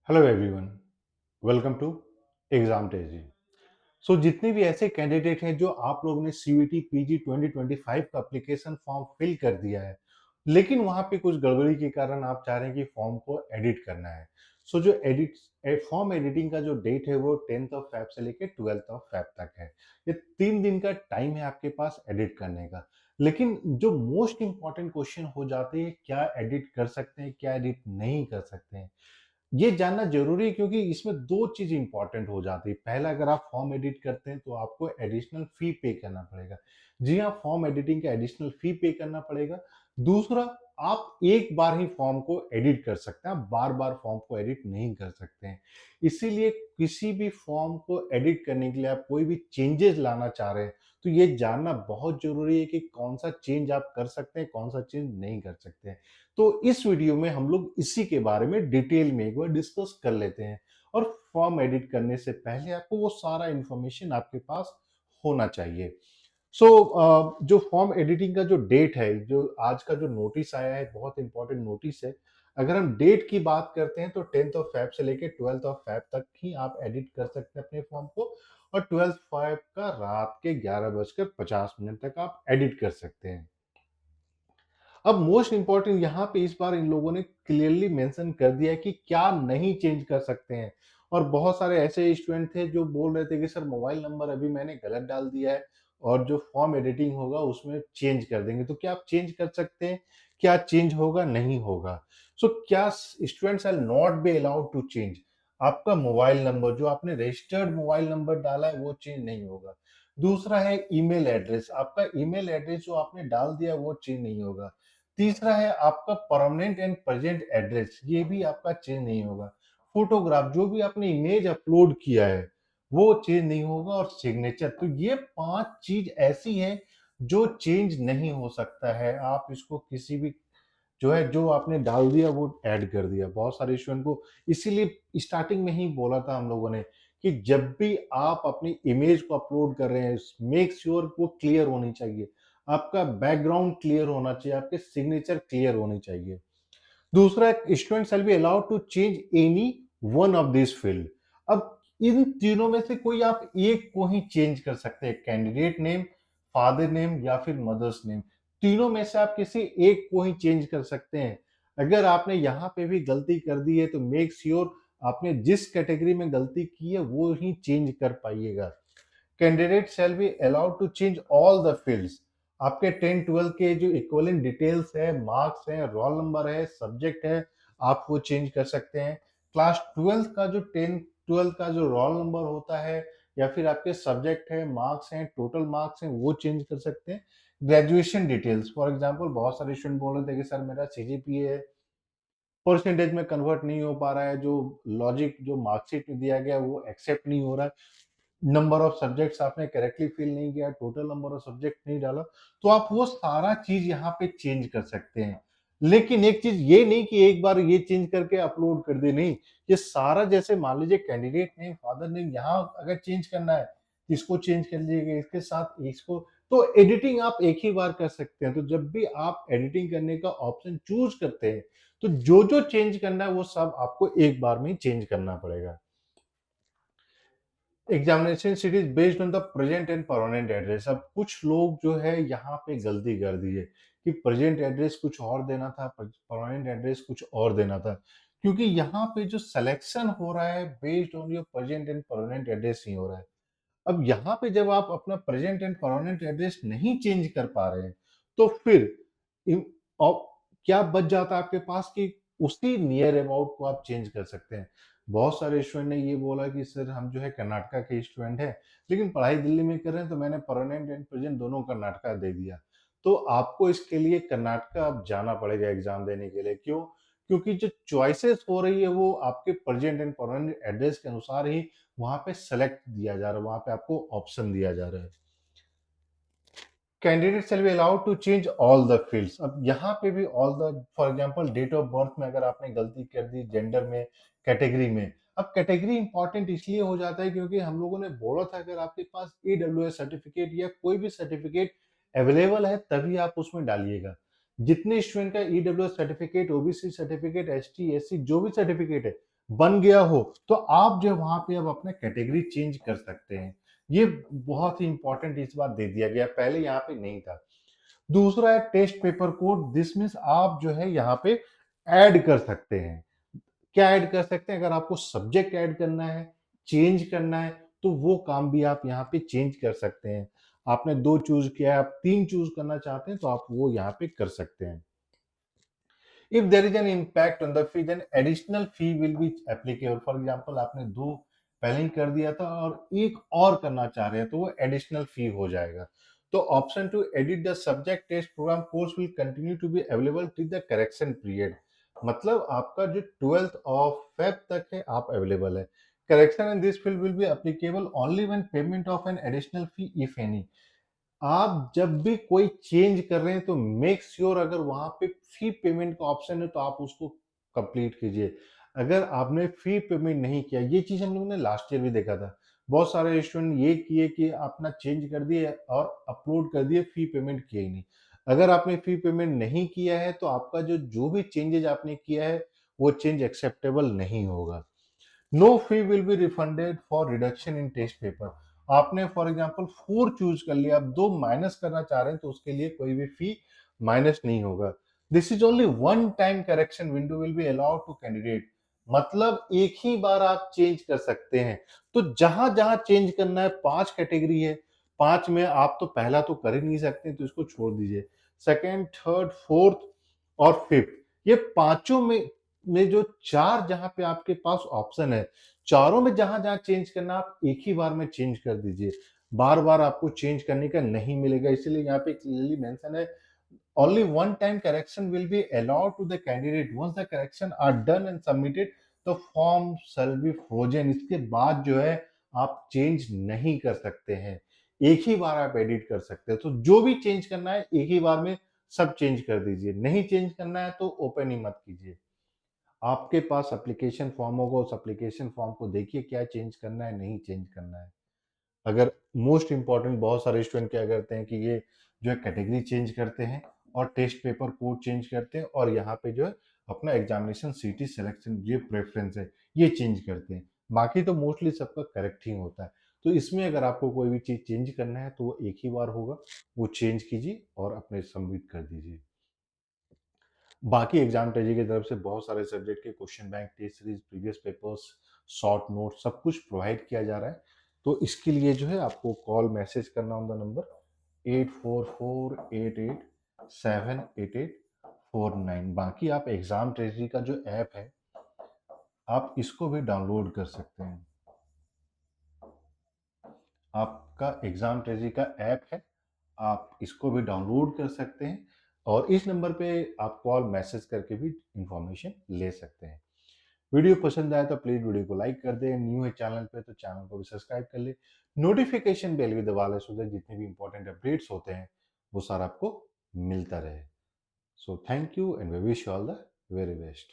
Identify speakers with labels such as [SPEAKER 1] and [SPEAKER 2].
[SPEAKER 1] Hello everyone, welcome to exam टेजी। जितने भी ऐसे कैंडिडेट हैं जो आप लोगों ने सीयूईटी पीजी 2025 का एप्लीकेशन फॉर्म फिल कर दिया है, लेकिन वहां पे कुछ गड़बड़ी के कारण आप चाह रहे हैं कि फॉर्म को एडिट करना है। जो फॉर्म एडिटिंग का जो डेट है वो 10th ऑफ फेब से लेकर 12th ऑफ फेब तक है। ये 3 दिन का टाइम है आपके पास एडिट करने का। लेकिन जो मोस्ट इंपॉर्टेंट क्वेश्चन हो जाते हैं, क्या एडिट कर सकते हैं, क्या एडिट नहीं कर सकते हैं, ये जानना ज़रूरी है क्योंकि इसमें 2 चीज़ इम्पोर्टेंट हो जाती है। पहला, अगर आप फॉर्म एडिट करते हैं तो आपको एडिशनल फ़ी पे करना पड़ेगा। जी हाँ, फॉर्म एडिटिंग का एडिशनल फ़ी पे करना पड़ेगा। दूसरा, आप एक बार ही फॉर्म को एडिट कर सकते हैं, आप बार-बार फॉर्म को एडिट नहीं कर सकते हैं। इसीलिए किसी भी फॉर्म को एडिट करने के लिए आप कोई भी चेंजेज़ लाना चाह रहे हैं, तो ये जानना बहुत ज़रूरी है कि कौन-सा चेंज आप कर सकते हैं, कौन-सा चेंज नहीं कर सकते हैं। तो इस वीडियो में हम लोग इसी के बारे में डिटेल में एक बार डिस्कस कर लेते हैं। और फॉर्म एडिट करने से पहले आपको वो सारा इंफॉर्मेशन आपके पास होना चाहिए। जो फॉर्म एडिटिंग का जो डेट है, जो आज का जो नोटिस आया है, बहुत इंपॉर्टेंट नोटिस है। अगर हम डेट की बात करते हैं तो 10th ऑफ फेब से लेके 12th ऑफ फेब तक ही आप एडिट कर सकते हैं अपने फॉर्म को। और 12th फेब का रात के 11:50 तक आप एडिट कर सकते हैं। अब मोस्ट इंपॉर्टेंट यहाँ पे इस बार इन लोगों ने क्लियरली मेंशन कर दिया है कि क्या नहीं चेंज कर सकते हैं। और बहुत सारे ऐसे स्टूडेंट थे जो बोल रहे थे कि सर मोबाइल नंबर अभी मैंने गलत डाल दिया है और जो फॉर्म एडिटिंग होगा उसमें चेंज कर देंगे, तो क्या आप चेंज कर सकते हैं, क्या चेंज होगा, नहीं होगा। क्या students are not be allowed to change. आपका मोबाइल नंबर जो आपने रजिस्टर्ड मोबाइल नंबर डाला है वो चेंज नहीं होगा। दूसरा है ईमेल एड्रेस, आपका ईमेल एड्रेस जो आपने डाल दिया वो चेंज नहीं होगा। तीसरा है आपका परमानेंट एंड प्रेजेंट एड्रेस, ये भी आपका चेंज नहीं होगा। फोटोग्राफ, जो भी आपने इमेज अपलोड किया है वो चेंज नहीं होगा। और सिग्नेचर, तो ये 5 चीज ऐसी हैं जो चेंज नहीं हो सकता है। आप इसको किसी भी जो आपने डाल दिया वो ऐड कर दिया। बहुत सारे स्टूडेंट को इसीलिए स्टार्टिंग में ही बोला था हम लोगों ने कि जब भी आप अपनी इमेज को अपलोड कर रहे हैं, मेक श्योर वो क्लियर होनी चाहिए, आपका बैकग्राउंड क्लियर होना चाहिए, आपके सिग्नेचर क्लियर होनी चाहिए। दूसरा, student shall be allowed to change any one of this field. अब इन तीनों में से कोई आप एक को ही चेंज कर सकते हैं, कैंडिडेट नेम, फादर नेम या फिर मदर्स नेम। तीनों में से आप किसी एक को ही चेंज कर सकते हैं। अगर आपने यहाँ पे भी गलती कर दी है तो मेक श्योर आपने जिस कैटेगरी में गलती की है वो ही चेंज कर पाइएगा। Candidate shall be allowed to change all the fields. आपके 10-12 के जो इक्विवेलेंट डिटेल्स है, मार्क्स है, रोल नंबर है, सब्जेक्ट है, आप वो चेंज कर सकते हैं। क्लास 12th का जो 10-12 का जो रोल नंबर होता है या फिर आपके सब्जेक्ट है, मार्क्स हैं, टोटल मार्क्स हैं, वो चेंज कर सकते हैं। ग्रेजुएशन डिटेल्स, फॉर एग्जांपल बहुत सारे स्टूडेंट बोल रहे थे कि सर मेरा सीजीपीए है, परसेंटेज में कन्वर्ट नहीं हो पा रहा है, जो लॉजिक जो मार्कशीट में दिया गया वो एक्सेप्ट नहीं हो रहा है, नंबर ऑफ सब्जेक्ट्स आपने करेक्टली फिल नहीं किया, टोटल नंबर ऑफ सब्जेक्ट नहीं डाला, तो आप वो सारा चीज यहाँ पे चेंज कर सकते हैं। लेकिन एक चीज ये नहीं कि एक बार ये चेंज करके अपलोड कर दे, नहीं। ये सारा, जैसे मान लीजिए कैंडिडेट नेम, फादर नेम, यहाँ अगर चेंज करना है, इसको चेंज कर लीजिएगा, इसके साथ इसको, तो एडिटिंग आप एक ही बार कर सकते हैं। तो जब भी आप एडिटिंग करने का ऑप्शन चूज करते हैं तो जो जो चेंज करना है वो सब आपको एक बार में चेंज करना पड़ेगा। Examination series based on the present and permanent address. अब कुछ लोग जो है यहाँ पे गलती कर दी है कि प्रेजेंट एड्रेस कुछ और देना था, परमानेंट एड्रेस कुछ और देना था, क्योंकि यहाँ पे जो सिलेक्शन हो रहा है based on your present and permanent address ही हो रहा है। अब यहाँ पे जब आप अपना प्रेजेंट एंड परमानेंट एड्रेस नहीं चेंज कर पा रहे हैं तो फिर इन- और क्या बच जाता है आपके पास कि उसी नियर अबाउट को आप चेंज कर सकते हैं। बहुत सारे स्टूडेंट ने ये बोला कि सर हम जो है कर्नाटका के स्टूडेंट हैं लेकिन पढ़ाई दिल्ली में कर रहे हैं, तो मैंने परमानेंट एंड प्रेजेंट दोनों कर्नाटका दे दिया। तो आपको इसके लिए कर्नाटका अब जाना पड़ेगा एग्जाम देने के लिए। क्यों? क्योंकि जो चॉइसेस हो रही है वो आपके प्रेजेंट एंड परमानेंट एड्रेस के अनुसार ही वहां पे सेलेक्ट दिया जा रहा है, वहां पे आपको ऑप्शन दिया जा रहा है। Candidate shall be allowed to change all the fields. अब यहाँ पे भी all the, for example date of birth में अगर आपने गलती कर दी, जेंडर में, कैटेगरी में। अब कैटेगरी इंपॉर्टेंट इसलिए हो जाता है क्योंकि हम लोगों ने बोला था अगर आपके पास ईडब्ल्यूएस सर्टिफिकेट या कोई भी सर्टिफिकेट अवेलेबल है तभी आप उसमें डालिएगा। जितने स्टूडेंट का EWS certificate, OBC certificate, ST SC जो भी सर्टिफिकेट है बन गया हो, तो आप जो है वहाँ पे अब अपना कैटेगरी चेंज कर सकते हैं। ये बहुत ही इम्पोर्टेंट इस बार दे दिया गया है, पहले यहाँ पे नहीं था। दूसरा है test paper code, this means आप जो है यहाँ पे ऐड कर सकते हैं। क्या ऐड कर सकते हैं? अगर आपको सब्जेक्ट ऐड करना है, चेंज करना है, तो वो काम भी आप यहाँ पे चेंज कर सकते हैं। आपने 2 चूज़ किया है, आप 3 चूज़ करना चाहते हैं, तो आप वो यहाँ पे कर सकते हैं। If there is an impact on the fee, then additional fee will be applicable. For example, आपने 2 पहले ही कर दिया था और एक और करना चाह रहे हैं, तो वो एडिशनल फी हो जाएगा। तो option to edit the subject test programme course will continue to be available till the correction period. मतलब आपका जो 12th ऑफ फेब तक है, आप अवेलेबल है। Correction in this field will be applicable only when payment of an additional fee if any. आप जब भी कोई चेंज कर रहे हैं तो मेक श्योर अगर वहां पे फी पेमेंट का ऑप्शन है तो आप उसको कंप्लीट कीजिए। अगर आपने फी पेमेंट नहीं किया, ये चीज हम लोगों ने लास्ट ईयर भी देखा था। बहुत सारे स्टूडेंट ये किए कि अपना चेंज कर दिए और अपलोड कर दिए, फी पेमेंट किया ही नहीं। अगर आपने फी पेमेंट नहीं किया है तो आपका जो जो भी चेंजेज आपने किया है वो चेंज एक्सेप्टेबल नहीं होगा। No fee will be refunded for reduction in test paper. आपने फॉर एग्जांपल 4 चूज कर लिया, अब 2 माइनस करना चाह रहे हैं तो उसके लिए कोई भी फी माइनस नहीं होगा। This is only one time correction window will be allowed to candidate. मतलब एक ही बार आप चेंज कर सकते हैं। तो जहां जहां चेंज करना है, 5 कैटेगरी है, 5 में आप तो पहला तो कर ही नहीं सकते, तो इसको छोड़ दीजिए। सेकेंड, थर्ड, फोर्थ और फिफ्थ, ये पांचों में जो 4 जहाँ पे आपके पास ऑप्शन है, चारों में जहाँ-जहाँ चेंज करना आप एक ही बार में चेंज कर दीजिए। बार-बार आपको चेंज करने का नहीं मिलेगा, इसीलिए यहाँ पे क्लियरली मेंशन है, only one time correction will be allowed to the candidate. Once the correction are done and submitted, the form shall be frozen. इसके बाद जो है आप चेंज नहीं कर सकते हैं। एक ही बार आप एडिट कर सकते हैं। तो जो भी चेंज करना है एक ही बार में सब चेंज कर दीजिए। नहीं चेंज करना है तो ओपन ही मत कीजिए। आपके पास एप्लीकेशन फॉर्म होगा, उस एप्लीकेशन फॉर्म को देखिए क्या चेंज करना है, नहीं चेंज करना है। अगर मोस्ट इम्पोर्टेंट, बहुत सारे स्टूडेंट क्या करते हैं कि ये जो है कैटेगरी चेंज करते हैं और टेस्ट पेपर कोड चेंज करते हैं और यहाँ पे जो है अपना एग्जामिनेशन सिटी सिलेक्शन ये प्रेफरेंस है ये चेंज करते हैं। बाकी तो मोस्टली सबका करेक्ट ही होता है। तो इसमें अगर आपको कोई भी चीज़ चेंज करना है तो वो एक ही बार होगा, वो चेंज कीजिए और अपने सबमिट कर दीजिए। बाकी एग्जाम टेजी की तरफ से बहुत सारे सब्जेक्ट के question bank, test series, previous papers, short note सब कुछ प्रोवाइड किया जा रहा है। तो इसके लिए जो है आपको कॉल मैसेज करना ऑन द नंबर 8448878849। बाकी आप एग्जाम ट्रेजरी का जो ऐप है आप इसको भी डाउनलोड कर सकते हैं। आपका एग्जाम ट्रेजरी का ऐप है, आप इसको भी डाउनलोड कर सकते हैं और इस नंबर पे आप कॉल मैसेज करके भी इंफॉर्मेशन ले सकते हैं। वीडियो पसंद आया तो प्लीज वीडियो को लाइक कर दें, न्यू है चैनल पे तो चैनल को भी सब्सक्राइब कर ले, नोटिफिकेशन बेल भी दबा ले, सो दैट जितने भी इंपॉर्टेंट अपडेट्स होते हैं वो सारा आपको मिलता रहे। So thank you and we wish you all the very best.